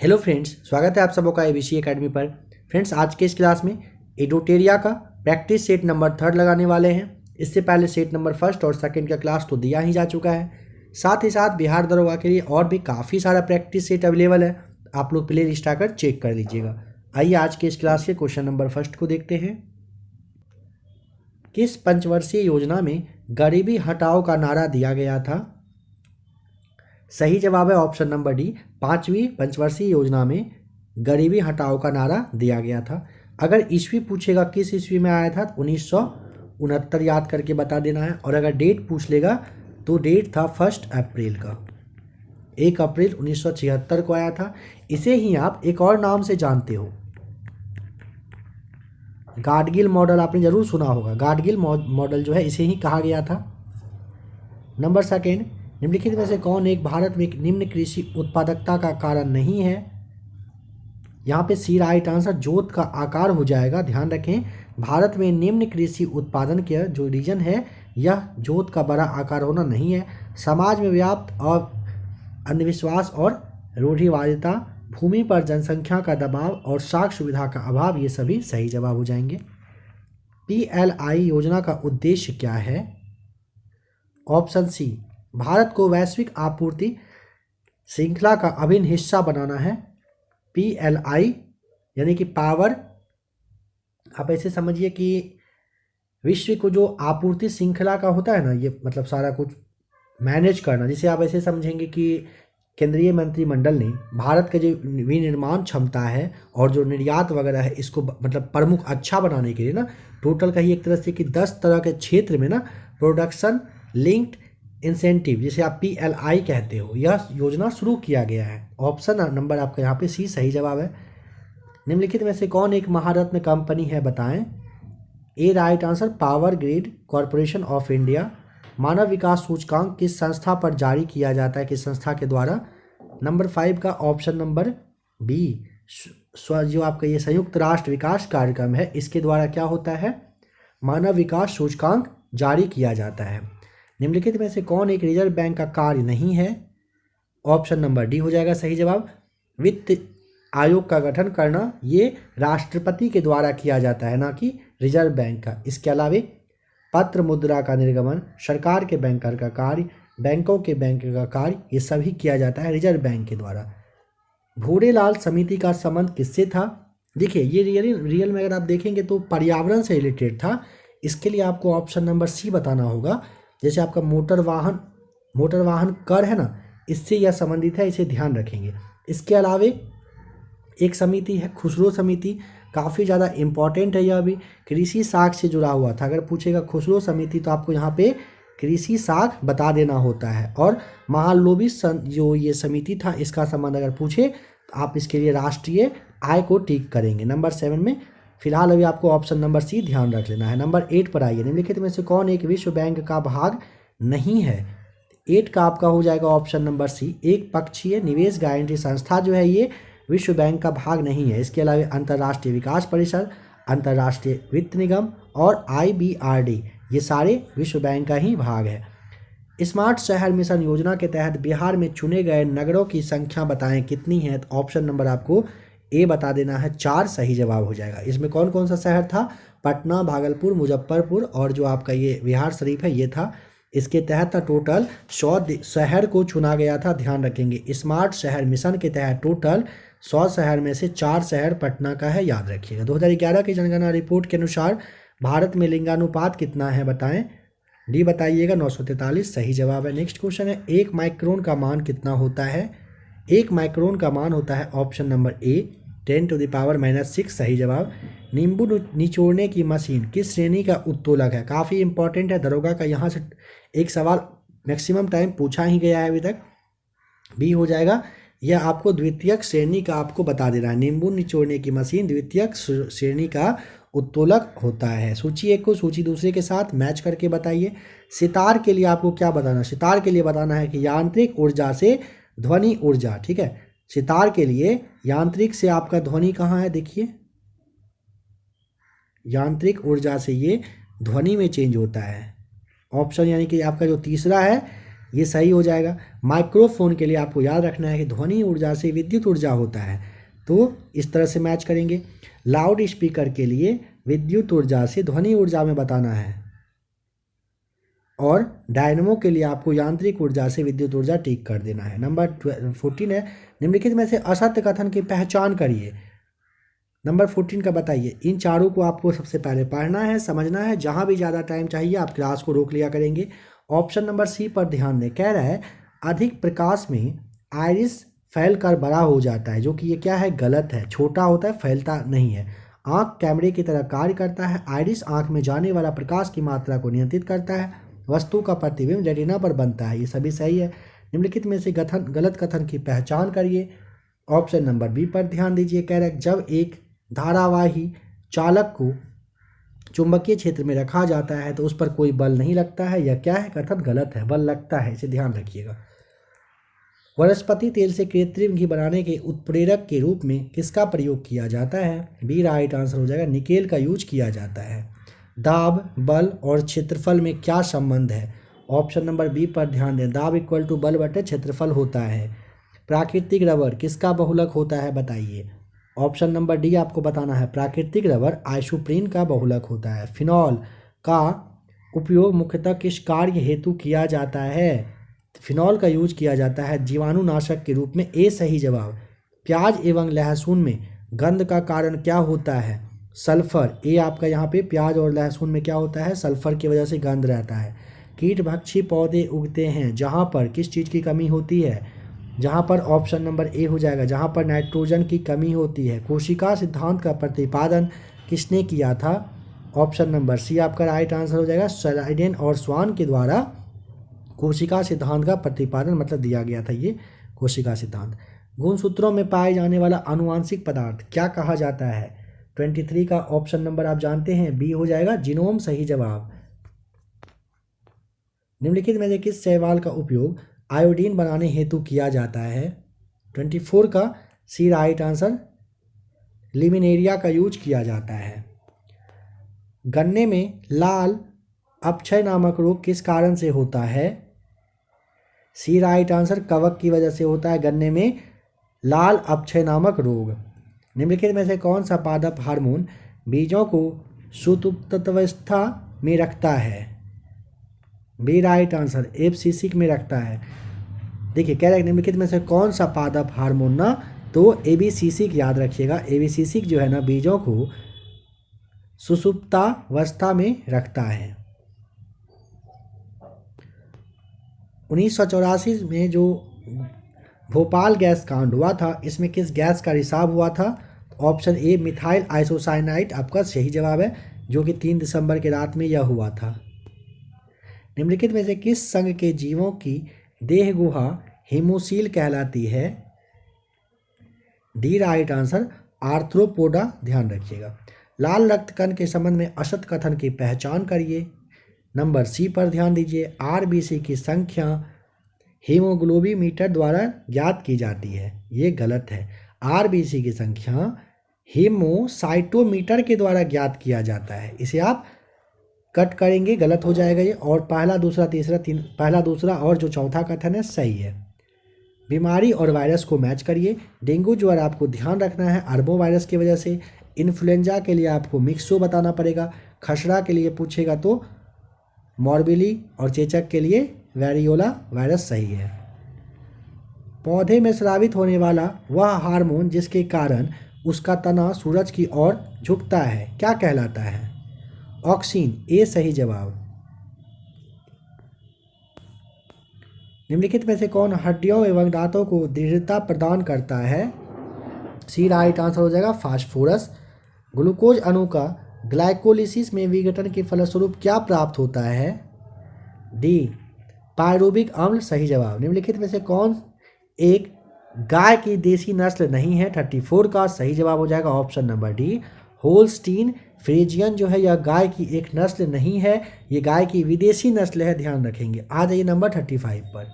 Hello friends, स्वागत है आप सबों का एबीसी एकेडमी पर। फ्रेंड्स, आज के इस क्लास में एडोटेरिया का प्रैक्टिस सेट नंबर 3 लगाने वाले हैं। इससे पहले सेट नंबर 1 और 2 का क्लास तो दिया ही जा चुका है। साथ ही साथ बिहार दरोगा के लिए और भी काफ़ी सारा प्रैक्टिस सेट अवेलेबल है। आप लोग प्ले लिस्ट आकर चेक कर लीजिएगा। आइए आज के इस क्लास के क्वेश्चन नंबर 1 को देखते हैं। किस पंचवर्षीय योजना में गरीबी हटाओ का नारा दिया गया था? सही जवाब है ऑप्शन नंबर डी, 5वीं पंचवर्षीय योजना में गरीबी हटाओ का नारा दिया गया था। अगर ईस्वी पूछेगा किस ईस्वी में आया था, 1969 याद करके बता देना है। और अगर डेट पूछ लेगा तो डेट था 1 अप्रैल का, 1 अप्रैल 1976 को आया था। इसे ही आप एक और नाम से जानते हो, गाडगिल मॉडल। आपने जरूर सुना होगा, गाडगिल मॉडल जो है इसे ही कहा गया था। नंबर 2, निम्नलिखित में से कौन एक भारत में एक निम्न कृषि उत्पादकता का कारण नहीं है? यहाँ पे सी राइट आंसर जोत का आकार हो जाएगा। ध्यान रखें, भारत में निम्न कृषि उत्पादन के जो रीजन है यह जोत का बड़ा आकार होना नहीं है। समाज में व्याप्त और अंधविश्वास और रूढ़िवादिता, भूमि पर जनसंख्या का दबाव और साख सुविधा का अभाव, ये सभी सही जवाब हो जाएंगे। PLI योजना का उद्देश्य क्या है? ऑप्शन सी, भारत को वैश्विक आपूर्ति श्रृंखला का अभिन्न हिस्सा बनाना है। PLI यानी कि पावर, आप ऐसे समझिए कि विश्व को जो आपूर्ति श्रृंखला का होता है ना, ये मतलब सारा कुछ मैनेज करना, जिसे आप ऐसे समझेंगे कि केंद्रीय मंत्रिमंडल ने भारत का जो विनिर्माण क्षमता है और जो निर्यात वगैरह है इसको मतलब प्रमुख अच्छा बनाने के लिए ना, टोटल कही एक तरह से कि 10 तरह के क्षेत्र में ना प्रोडक्शन लिंक्ड इंसेंटिव, जिसे आप PLI कहते हो, यह योजना शुरू किया गया है। ऑप्शन नंबर आपका यहाँ पे सी सही जवाब है। निम्नलिखित में से कौन एक महारत्न कंपनी है, बताएं? A right answer, power grid corporation of India. मानव विकास सूचकांक किस संस्था पर जारी किया जाता है, किस संस्था के द्वारा? नंबर 5 का ऑप्शन नंबर बी, जो आपका ये संयुक्त राष्ट्र विकास कार्यक्रम है, इसके द्वारा क्या होता है? मानव विकास सूचकांक जारी किया जाता है। निम्नलिखित में से कौन एक रिजर्व बैंक का कार्य नहीं है? ऑप्शन नंबर डी हो जाएगा सही जवाब। वित्त आयोग का गठन करना ये राष्ट्रपति के द्वारा किया जाता है, ना कि रिजर्व बैंक का। इसके अलावा पत्र मुद्रा का निर्गमन, सरकार के बैंकर का कार्य, बैंकों के बैंकर का कार्य, ये सभी किया जाता है रिजर्व बैंक के द्वारा। भूरेलाल समिति का संबंध किससे था? देखिए, ये रियल में अगर आप देखेंगे तो पर्यावरण से रिलेटेड था। इसके लिए आपको ऑप्शन नंबर सी बताना होगा। जैसे आपका मोटर वाहन कर है ना, इससे यह संबंधित है, इसे ध्यान रखेंगे। इसके अलावा एक समिति है खुसरो समिति, काफ़ी ज़्यादा इम्पॉर्टेंट है, यह भी कृषि साख से जुड़ा हुआ था। अगर पूछेगा खुसरो समिति तो आपको यहाँ पे कृषि साख बता देना होता है। और महालोबी जो ये समिति था, इसका संबंध अगर पूछे तो आप इसके लिए राष्ट्रीय आय को टिक करेंगे। नंबर 7 में फिलहाल अभी आपको ऑप्शन नंबर सी ध्यान रख लेना है। नंबर 8 पर आइए। निम्नलिखित में से कौन एक विश्व बैंक का भाग नहीं है? 8 का आपका हो जाएगा ऑप्शन नंबर सी, एक पक्षीय निवेश गारंटी संस्था जो है ये विश्व बैंक का भाग नहीं है। इसके अलावा अंतर्राष्ट्रीय विकास परिषद, अंतर्राष्ट्रीय वित्त निगम और IBRD, ये सारे विश्व बैंक का ही भाग है। स्मार्ट शहर मिशन योजना के तहत बिहार में चुने गए नगरों की संख्या बताएं कितनी है? तो ऑप्शन नंबर आपको ए बता देना है, 4 सही जवाब हो जाएगा। इसमें कौन कौन सा शहर था? पटना, भागलपुर, मुजफ्फरपुर और जो आपका ये बिहार शरीफ है ये था। इसके तहत टोटल 100 शहर को चुना गया था। ध्यान रखेंगे, स्मार्ट शहर मिशन के तहत टोटल 100 शहर में से 4 शहर पटना का है, याद रखिएगा। 2011 की जनगणना रिपोर्ट के अनुसार भारत में लिंगानुपात कितना है, बताएं? डी बताइएगा, 943 सही जवाब है। नेक्स्ट क्वेश्चन है, 1 माइक्रोन का मान कितना होता है? 1 माइक्रोन का मान होता है ऑप्शन नंबर ए, 10⁻⁻6 सही जवाब। नींबू निचोड़ने की मशीन किस श्रेणी का उत्तोलक है? काफ़ी इंपॉर्टेंट है, दरोगा का यहाँ से एक सवाल मैक्सिमम टाइम पूछा ही गया है अभी तक। बी हो जाएगा, यह आपको द्वितीयक श्रेणी का आपको बता दे रहा है। नींबू निचोड़ने की मशीन द्वितीयक श्रेणी का उत्तोलक होता है। सूची 1 को सूची दूसरे के साथ मैच करके बताइए। सितार के लिए आपको क्या बताना? सितार के लिए बताना है कि यांत्रिक ऊर्जा से ध्वनि ऊर्जा, ठीक है। सितार के लिए यांत्रिक से आपका ध्वनि कहाँ है? देखिए, यांत्रिक ऊर्जा से ये ध्वनि में चेंज होता है। ऑप्शन यानी कि आपका जो तीसरा है ये सही हो जाएगा। माइक्रोफोन के लिए आपको याद रखना है कि ध्वनि ऊर्जा से विद्युत ऊर्जा होता है, तो इस तरह से मैच करेंगे। लाउड स्पीकर के लिए विद्युत ऊर्जा से ध्वनि ऊर्जा में बताना है, और डायनमो के लिए आपको यांत्रिक ऊर्जा से विद्युत ऊर्जा टिक कर देना है। नंबर 14 है, निम्नलिखित में से असत्य कथन की पहचान करिए। नंबर 14 का बताइए। इन चारों को आपको सबसे पहले पढ़ना है, समझना है। जहाँ भी ज़्यादा टाइम चाहिए आप क्लास को रोक लिया करेंगे। ऑप्शन नंबर सी पर ध्यान दें। कह रहा है अधिक प्रकाश में आइरिस फैलकर बड़ा हो जाता है, जो कि ये क्या है, गलत है। छोटा होता है, फैलता नहीं है। आँख कैमरे की तरह कार्य करता है। आइरिस आँख में जाने वाला प्रकाश की मात्रा को नियंत्रित करता है। वस्तु का प्रतिबिंब रेटिना पर बनता है। ये सभी सही है। निम्नलिखित में से गलत कथन की पहचान करिए। ऑप्शन नंबर बी पर ध्यान दीजिए। कह रहा है जब एक धारावाही चालक को चुंबकीय क्षेत्र में रखा जाता है तो उस पर कोई बल नहीं लगता है। यह क्या है, कथन गलत है, बल लगता है, इसे ध्यान रखिएगा। वनस्पति तेल से कृत्रिम घी बनाने के उत्प्रेरक के रूप में किसका प्रयोग किया जाता है? बी राइट आंसर हो जाएगा, निकेल का यूज किया जाता है। दाब, बल और क्षेत्रफल में क्या संबंध है? ऑप्शन नंबर बी पर ध्यान दें। दाब इक्वल टू बल बटे क्षेत्रफल होता है। प्राकृतिक रबर किसका बहुलक होता है, बताइए। ऑप्शन नंबर डी आपको बताना है। प्राकृतिक रबर आइसोप्रीन का बहुलक होता है। फिनॉल का उपयोग मुख्यतः किस कार्य हेतु किया जाता है? फिनॉल का यूज किया जाता है जीवाणुनाशक के रूप में। ए सही जवाब। प्याज एवं लहसुन में गंध का कारण क्या होता है? सल्फर। ए आपका यहाँ पे प्याज और लहसुन में क्या होता है, सल्फर की वजह से गंध रहता है। कीटभक्षी पौधे उगते हैं जहाँ पर किस चीज़ की कमी होती है? जहाँ पर ऑप्शन नंबर ए हो जाएगा, जहाँ पर नाइट्रोजन की कमी होती है। कोशिका सिद्धांत का प्रतिपादन किसने किया था? ऑप्शन नंबर सी आपका राइट आंसर हो जाएगा। स्लाइडेन और स्वान के द्वारा कोशिका सिद्धांत का प्रतिपादन मतलब दिया गया था ये कोशिका सिद्धांत। गुणसूत्रों में पाए जाने वाला आनुवांशिक पदार्थ क्या कहा जाता है? 23 का ऑप्शन नंबर आप जानते हैं, बी हो जाएगा, जीनोम सही जवाब। निम्नलिखित में से किस शैवाल का उपयोग आयोडीन बनाने हेतु किया जाता है? 24 का सी राइट आंसर, लिमिनेरिया का यूज किया जाता है। गन्ने में लाल अपक्षय नामक रोग किस कारण से होता है? सी राइट आंसर, कवक की वजह से होता है गन्ने में लाल अपक्षय नामक रोग। निम्नलिखित में से कौन सा पादप हार्मोन बीजों को सुषुप्तावस्था में रखता है? बी राइट आंसर, एबसिसिक में रखता है। देखिए कह रहे हैं निम्नलिखित में से कौन सा पादप हार्मोन ना, तो एबीसिसिक याद रखिएगा। एबीसिसिक जो है ना बीजों को सुषुप्तावस्था में रखता है। 1984 में जो भोपाल गैस कांड हुआ था, इसमें किस गैस का रिसाव हुआ था? ऑप्शन ए मिथाइल आइसोसाइनाइड आपका सही जवाब है, जो कि 3 दिसंबर की रात में यह हुआ था। निम्नलिखित में से किस संघ के जीवों की देह गुहा हेमोसील कहलाती है? D right answer, arthropoda. ध्यान रखिएगा। लाल रक्त कण के संबंध में असत कथन की पहचान करिए। नंबर सी पर ध्यान दीजिए। आरबीसी की संख्या हीमोग्लोबिमीटर द्वारा ज्ञात की जाती है। ये गलत है। आरबीसी की संख्या हीमोसाइटोमीटर के द्वारा ज्ञात किया जाता है। इसे आप कट करेंगे, गलत हो जाएगा ये। और पहला दूसरा तीसरा पहला दूसरा और जो चौथा कथन है सही है। बीमारी और वायरस को मैच करिए। डेंगू ज्वर आपको ध्यान रखना है अरबो वायरस की वजह से। इन्फ्लुएंजा के लिए आपको मिक्सो बताना पड़ेगा। खसरा के लिए पूछेगा तो मॉर्बिली, और चेचक के लिए वेरियोला वायरस सही है। पौधे में स्रावित होने वाला वह हार्मोन जिसके कारण उसका तना सूरज की ओर झुकता है क्या कहलाता है? ऑक्सीन। ए सही जवाब। निम्नलिखित में से कौन हड्डियों एवं दांतों को दृढ़ता प्रदान करता है? सी राइट आंसर हो जाएगा, फास्फोरस। ग्लूकोज अणु का ग्लाइकोलिसिस में विघटन के फलस्वरूप क्या प्राप्त होता है? डी पायरुविक अम्ल सही जवाब। निम्नलिखित में से कौन एक गाय की देसी नस्ल नहीं है? 34 का सही जवाब हो जाएगा option number D, Holstein Friesian जो है यह गाय की एक नस्ल नहीं है, ये गाय की विदेशी नस्ल है, ध्यान रखेंगे। आ जाइए नंबर 35 पर।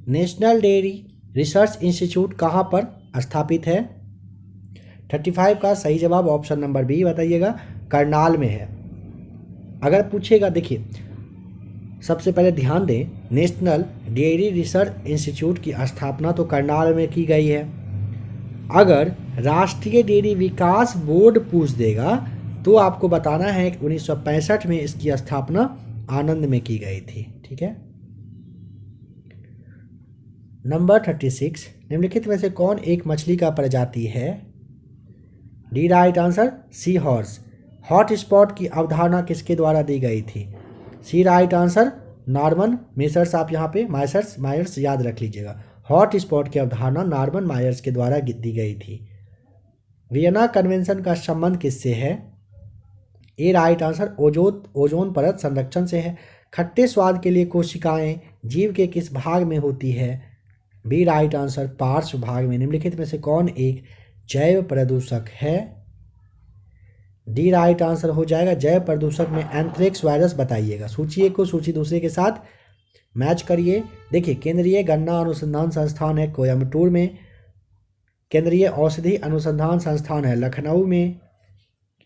नेशनल डेयरी रिसर्च इंस्टीट्यूट कहाँ पर स्थापित है? 35 का सही जवाब ऑप्शन नंबर बी बताइएगा, करनाल में है। अगर पूछेगा देखिए सबसे पहले ध्यान दें, नेशनल डेयरी रिसर्च इंस्टीट्यूट की स्थापना तो करनाल में की गई है। अगर राष्ट्रीय डेयरी विकास बोर्ड पूछ देगा तो आपको बताना है कि 1965 में इसकी स्थापना आनंद में की गई थी। ठीक है। नंबर 36, निम्नलिखित में से कौन एक मछली का प्रजाति है? D right answer, sea horse. Hot spot की अवधारणा किसके द्वारा दी गई थी? सी राइट आंसर, नॉर्मन मेसर्स। आप यहाँ पे मायर्स याद रख लीजिएगा। हॉट स्पॉट की अवधारणा नॉर्मन मायर्स के द्वारा दी गई थी। वियना कन्वेंशन का संबंध किससे है? ए राइट आंसर, ओजोन परत संरक्षण से है। खट्टे स्वाद के लिए कोशिकाएं जीव के किस भाग में होती है? बी राइट आंसर, पार्श्व भाग में। निम्नलिखित में से कौन एक जैव प्रदूषक है? डी राइट आंसर हो जाएगा। जैव प्रदूषक में एंथ्रेक्स वायरस बताइएगा। सूची एक को सूची दूसरे के साथ मैच करिए। देखिए, केंद्रीय गन्ना अनुसंधान संस्थान है कोयम्बटूर में, केंद्रीय औषधि अनुसंधान संस्थान है लखनऊ में,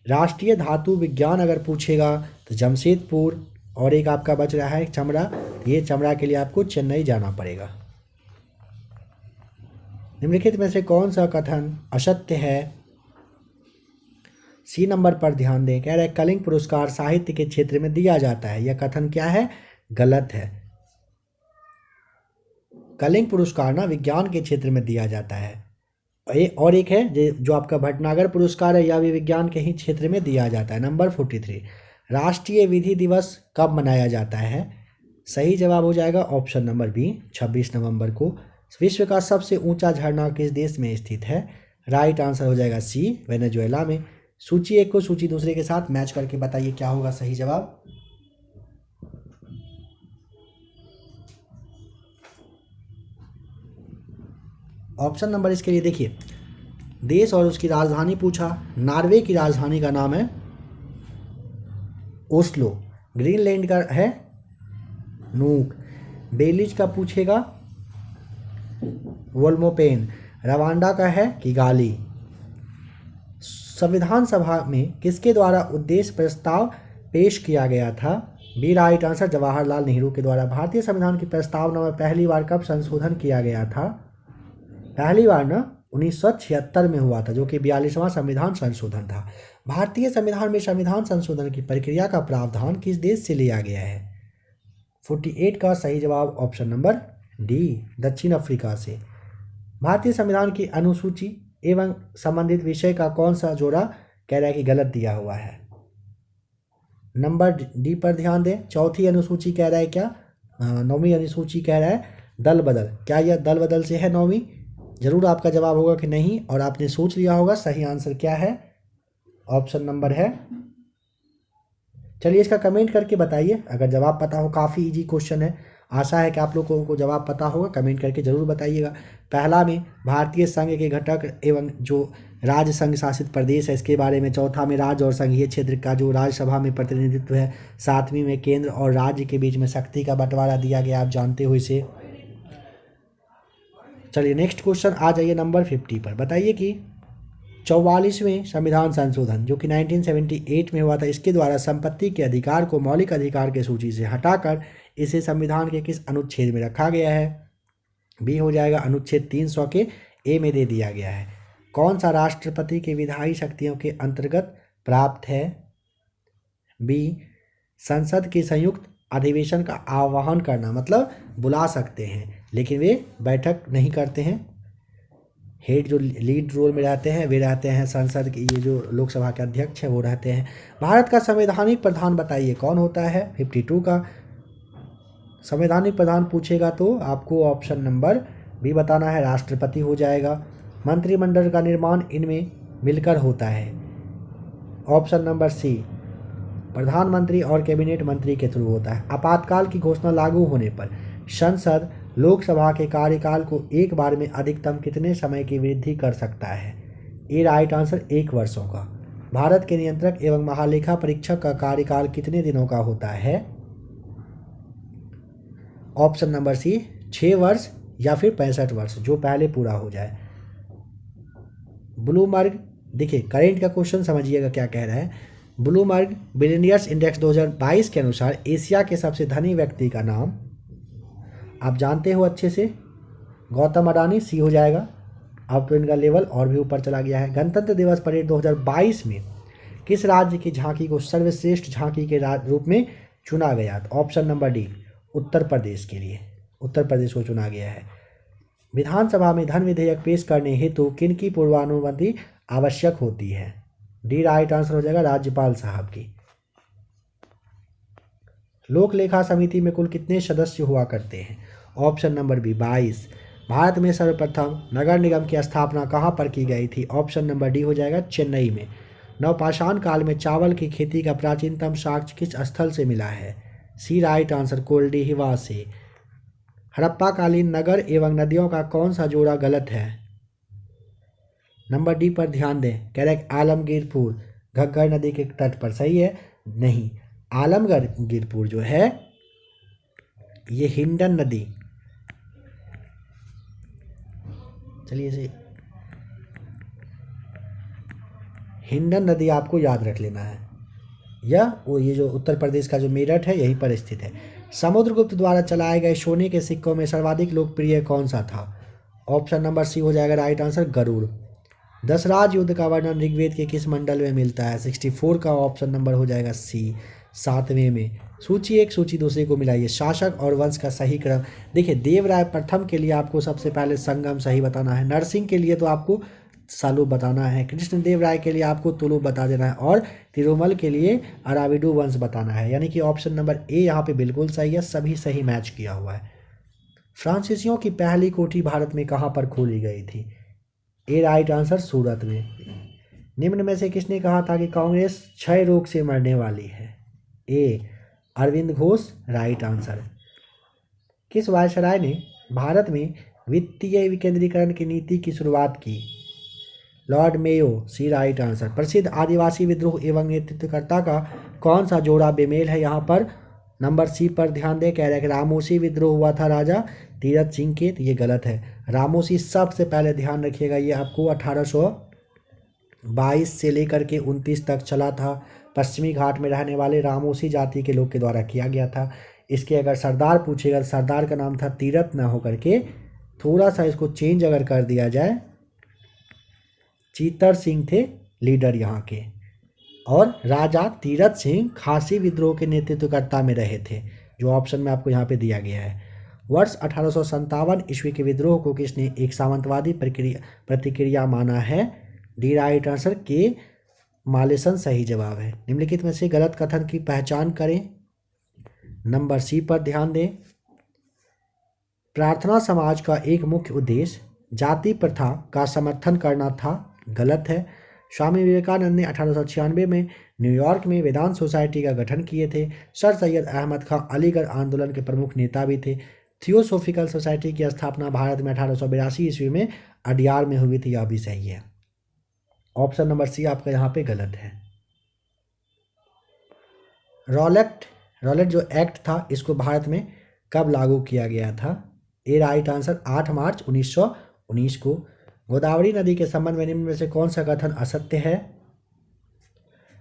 राष्ट्रीय धातु विज्ञान अगर पूछेगा तो जमशेदपुर, और एक आपका बच रहा है चमड़ा। ये चमड़ा के लिए आपको चेन्नई जाना पड़ेगा। निम्नलिखित में से कौन सा कथन असत्य है? सी नंबर पर ध्यान दें। कह रहा है कलिंग पुरस्कार साहित्य के क्षेत्र में दिया जाता है। यह कथन क्या है? गलत है। कलिंग पुरस्कार ना विज्ञान के क्षेत्र में दिया जाता है। और एक है जो आपका भटनागर पुरस्कार है, यह भी विज्ञान के ही क्षेत्र में दिया जाता है। नंबर 43, राष्ट्रीय विधि दिवस कब मनाया जाता है? सही जवाब हो जाएगा ऑप्शन नंबर बी, 26 नवंबर को। विश्व का सबसे ऊंचा झरना किस देश में स्थित है? राइट आंसर हो जाएगा सी, वेनेजुएला में। सूची एक को सूची दूसरे के साथ मैच करके बताइए क्या होगा सही जवाब। ऑप्शन नंबर इसके लिए देखिए, देश और उसकी राजधानी पूछा। नॉर्वे की राजधानी का नाम है ओस्लो। ग्रीनलैंड का है नूक। बेलीज का पूछेगा वोल्मोपेन। रवांडा का है किगाली। संविधान सभा में किसके द्वारा उद्देश्य प्रस्ताव पेश किया गया था? B right answer, Jawaharlal Nehru के द्वारा। भारतीय संविधान की प्रस्तावना में पहली बार कब संशोधन किया गया था? पहली बार ना 1976 में हुआ था, जो कि 42वां संविधान संशोधन था। भारतीय संविधान में संविधान संशोधन की प्रक्रिया का प्रावधान किस देश से लिया गया है? 48 का सही जवाब ऑप्शन नंबर डी, दक्षिण अफ्रीका से। भारतीय संविधान की अनुसूची एवं संबंधित विषय का कौन सा जोड़ा कह रहा है कि गलत दिया हुआ है? नंबर डी पर ध्यान दें। चौथी अनुसूची कह रहा है क्या? नौवीं अनुसूची कह रहा है दल बदल। क्या यह दल बदल से है नौवीं? जरूर आपका जवाब होगा कि नहीं, और आपने सोच लिया होगा। सही आंसर क्या है? ऑप्शन नंबर है। चलिए इसका कमेंट करके बताइए अगर जवाब पता हो। काफ़ी इजी क्वेश्चन है, आशा है कि आप लोगों को जवाब पता होगा। कमेंट करके जरूर बताइएगा। पहला में भारतीय संघ के घटक एवं जो राज्य संघ शासित प्रदेश है इसके बारे में। चौथा में राज्य और संघीय क्षेत्र का जो राज्यसभा में प्रतिनिधित्व है। सातवीं में केंद्र और राज्य के बीच में शक्ति का बंटवारा दिया गया, आप जानते हो इसे। चलिए नेक्स्ट क्वेश्चन आ जाइए नंबर 50 पर। बताइए कि 44वें संविधान संशोधन जो कि 1978 में हुआ था, इसके द्वारा संपत्ति के अधिकार को मौलिक अधिकार की सूची से हटाकर इसे संविधान के किस अनुच्छेद में रखा गया है? बी हो जाएगा अनुच्छेद 300 के ए में दे दिया गया है। कौन सा राष्ट्रपति की विधायी शक्तियों के अंतर्गत प्राप्त है? बी, संसद के संयुक्त अधिवेशन का आह्वान करना, मतलब बुला सकते हैं लेकिन वे बैठक नहीं करते हैं। हेड जो लीड रोल में रहते हैं वे रहते हैं संसद के, ये जो लोकसभा के अध्यक्ष हैं वो रहते हैं। भारत का संवैधानिक प्रधान बताइए कौन होता है? 52 का संवैधानिक प्रधान पूछेगा तो आपको ऑप्शन नंबर बी बताना है, राष्ट्रपति हो जाएगा। मंत्रिमंडल का निर्माण इनमें मिलकर होता है। ऑप्शन नंबर सी, प्रधानमंत्री और कैबिनेट मंत्री के थ्रू होता है। आपातकाल की घोषणा लागू होने पर संसद लोकसभा के कार्यकाल को एक बार में अधिकतम कितने समय की वृद्धि कर सकता है? ए राइट आंसर, 1 वर्षों का। भारत के नियंत्रक एवं महालेखा परीक्षक का कार्यकाल कितने दिनों का होता है? ऑप्शन नंबर सी, 6 वर्ष या फिर 65 वर्ष, जो पहले पूरा हो जाए। ब्लूमबर्ग, देखिए करेंट का क्वेश्चन समझिएगा क्या कह रहा है। ब्लूमबर्ग बिलियनियर्स इंडेक्स 2022 के अनुसार एशिया के सबसे धनी व्यक्ति का नाम आप जानते हो अच्छे से, गौतम अडानी, सी हो जाएगा। अब तो इनका लेवल और भी ऊपर चला गया है। गणतंत्र दिवस परेड 2022 में किस राज्य की झांकी को सर्वश्रेष्ठ झांकी के रूप में चुना गया? तो option number D, Uttar Pradesh के लिए, उत्तर प्रदेश को चुना गया है। विधानसभा में धन विधेयक पेश करने हेतु किन की पूर्वानुमति आवश्यक होती है? डी राइट आंसर हो जाएगा, राज्यपाल साहब की। लोक लेखा समिति में कुल कितने सदस्य हुआ करते हैं? Option number B, 22। भारत में सर्वप्रथम नगर निगम की स्थापना कहाँ पर की गई थी? ऑप्शन नंबर डी हो जाएगा, चेन्नई में। नवपाषाण काल में चावल की खेती का प्राचीनतम साक्ष्य किस स्थल से मिला है? सी राइट आंसर, कोल्डिहिवा से। हड़प्पा कालीन नगर एवं नदियों का कौन सा जोड़ा गलत है? नंबर डी पर ध्यान दें। करेक्ट, आलमगीरपुर, घग्गर नदी के तट पर। सही है? नहीं, आलमगीरपुर जो है ये हिंडन नदी, चलिए इसे हिंडन नदी आपको याद रख लेना है। ये जो उत्तर प्रदेश का जो मेरठ है यहीं पर स्थित है। समुद्रगुप्त द्वारा चलाए गए सोने के सिक्कों में सर्वाधिक लोकप्रिय कौन सा था? ऑप्शन नंबर सी हो जाएगा, राइट आंसर, गरुड़। दशराज युद्ध का वर्णन ऋग्वेद के किस मंडल में मिलता है? 64 का ऑप्शन नंबर हो जाएगा सी, 7वें में। सूची एक सूची दूसरे को मिलाइए। शासक और वंश का सही क्रम। देखिए, देवराय प्रथम के लिए आपको सबसे पहले संगम सही बताना है, नरसिंह के लिए तो आपको सालू बताना है, कृष्णदेव राय के लिए आपको तुलु बता देना है, और तिरुमल के लिए अराविडू वंश बताना है। यानी कि ऑप्शन नंबर ए यहाँ पे बिल्कुल सही है, सभी सही मैच किया हुआ है। फ्रांसीसियों की पहली कोठी भारत में कहाँ पर खोली गई थी? ए राइट आंसर, सूरत में। निम्न में से किसने कहा था कि कांग्रेस क्षय रोग से मरने वाली है? ए अरविंद घोष, राइट आंसर। किस वायसराय ने भारत में वित्तीय विकेंद्रीकरण की नीति की शुरुआत की? लॉर्ड मेयो, सी राइट आंसर। प्रसिद्ध आदिवासी विद्रोह एवं नेतृत्वकर्ता का कौन सा जोड़ा बेमेल है? यहाँ पर नंबर सी पर ध्यान दें। कह रहे हैं कि रामोसी विद्रोह हुआ था राजा तीरथ सिंह के, तो ये गलत है। रामोसी सबसे पहले ध्यान रखिएगा, ये आपको 1822 से लेकर के 29 तक चला था। पश्चिमी घाट में रहने वाले रामोसी जाति के लोग के द्वारा किया गया था। इसके अगर सरदार पूछेगा, सरदार का नाम था तीरथ ना होकर के, थोड़ा सा इसको चेंज अगर कर दिया जाए, चीतर सिंह थे लीडर यहाँ के, और राजा तीरथ सिंह खासी विद्रोह के नेतृत्वकर्ता में रहे थे, जो ऑप्शन में आपको यहाँ पे दिया गया है। वर्ष 1857 ईस्वी के विद्रोह को किसने एक सामंतवादी प्रतिक्रिया माना है? डी राइट आंसर, के मालेसन सही जवाब है। निम्नलिखित में से गलत कथन की पहचान करें। नंबर सी पर ध्यान दें। प्रार्थना समाज का एक मुख्य उद्देश्य जाति प्रथा का समर्थन करना था, गलत है। स्वामी विवेकानंद ने 1896 में न्यूयॉर्क में वेदांत सोसाइटी का गठन किए थे। सर सैयद अहमद खां अलीगढ़ आंदोलन के प्रमुख नेता भी थे। थियोसोफिकल सोसाइटी की स्थापना भारत में 1882 ईस्वी में अडियार में हुई थी, यह भी सही है। ऑप्शन नंबर सी आपका यहाँ पे गलत है। रॉलेट जो एक्ट था, इसको भारत में कब लागू किया गया था? ए राइट आंसर, 8 मार्च 1919 को। गोदावरी नदी के संबंध में निम्न में से कौन सा कथन असत्य है?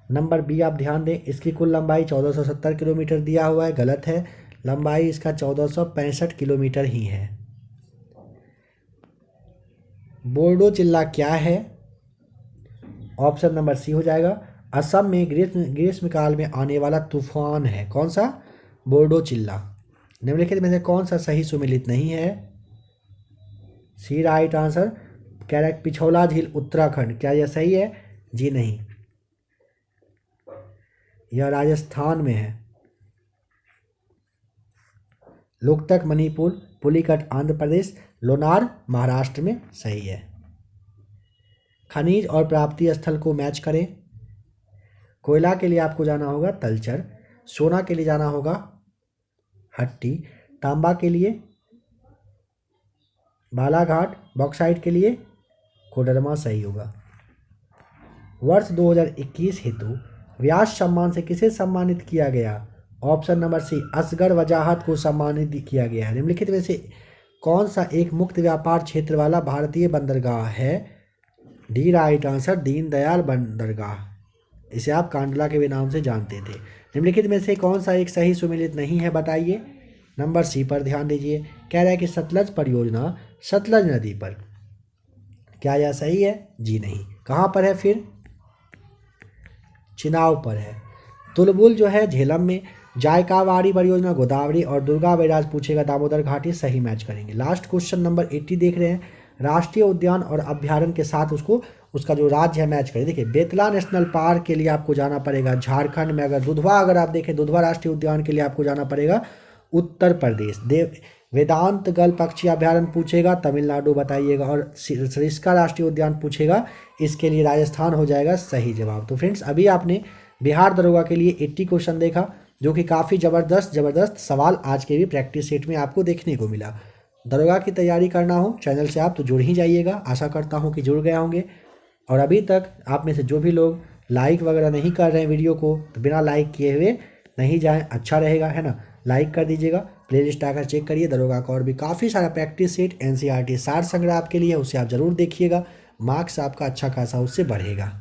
नंबर बी आप ध्यान दें। इसकी कुल लंबाई 1470 किलोमीटर दिया हुआ है, गलत है। लंबाई इसका 1465 किलोमीटर ही है। बोर्डो चिल्ला क्या है? ऑप्शन नंबर सी हो जाएगा, असम में ग्रीष्मकाल में आने वाला तूफान है। कौन सा? बोर्डो चिल्ला। निम्नलिखित में से कौन सा सही सुमेलित नहीं है? सी राइट आंसर, करेक्ट, पिछोला झील उत्तराखंड। क्या यह सही है? जी नहीं, यह राजस्थान में है। लोकतक मणिपुर, पुलिकट आंध्र प्रदेश, लोनार महाराष्ट्र में सही है। खनिज और प्राप्ति स्थल को मैच करें। कोयला के लिए आपको जाना होगा तलचर, सोना के लिए जाना होगा हट्टी, तांबा के लिए बालाघाट, बॉक्साइट के लिए कोडरमा सही होगा। वर्ष 2021 हेतु व्यास सम्मान से किसे सम्मानित किया गया? ऑप्शन नंबर सी, असगर वजाहत को सम्मानित किया गया है। निम्नलिखित में से कौन सा एक मुक्त व्यापार क्षेत्र वाला भारतीय बंदरगाह है? डी राइट आंसर, दीनदयाल बंदरगाह। इसे आप कांडला के भी नाम से जानते थे। निम्नलिखित में से कौन सा एक सही सुमेलित नहीं है, बताइए। नंबर सी पर ध्यान दीजिए। कह रहा है कि सतलज परियोजना सतलज नदी पर। क्या यह सही है? जी नहीं। कहाँ पर है फिर? चिनाव पर है। तुलबुल जो है झेलम में, जायकावाड़ी परियोजना गोदावरी, और दुर्गा बैराज पूछेगा दामोदर घाटी, सही मैच करेंगे। लास्ट क्वेश्चन नंबर 80 देख रहे हैं। राष्ट्रीय उद्यान और अभ्यारण्य के साथ उसका जो राज्य है मैच करें। देखिए बेतला नेशनल पार्क के लिए आपको जाना पड़ेगा झारखंड में। अगर आप देखें दुधवा राष्ट्रीय उद्यान के लिए आपको जाना पड़ेगा उत्तर प्रदेश। वेदांत गल पक्षी अभ्यारण्य पूछेगा तमिलनाडु बताइएगा, और सरिस्का राष्ट्रीय उद्यान पूछेगा, इसके लिए राजस्थान हो जाएगा सही जवाब। तो फ्रेंड्स अभी आपने बिहार दरोगा के लिए 80 क्वेश्चन देखा, जो कि काफ़ी ज़बरदस्त सवाल आज के भी प्रैक्टिस सेट में आपको देखने को मिला। दरोगा की तैयारी करना हो चैनल से आप तो जुड़ ही जाइएगा। आशा करता हूँ कि जुड़ गए होंगे। और अभी तक आप में से जो भी लोग लाइक वगैरह नहीं कर रहे हैं वीडियो को, तो बिना लाइक किए हुए नहीं जाएं, अच्छा रहेगा, है ना। लाइक कर दीजिएगा। प्लेलिस्ट आकर चेक करिए दरोगा का और भी काफ़ी सारा प्रैक्टिस सेट NCERT सार संग्रह आपके लिए, उसे आप ज़रूर देखिएगा। मार्क्स आपका अच्छा खासा उससे बढ़ेगा।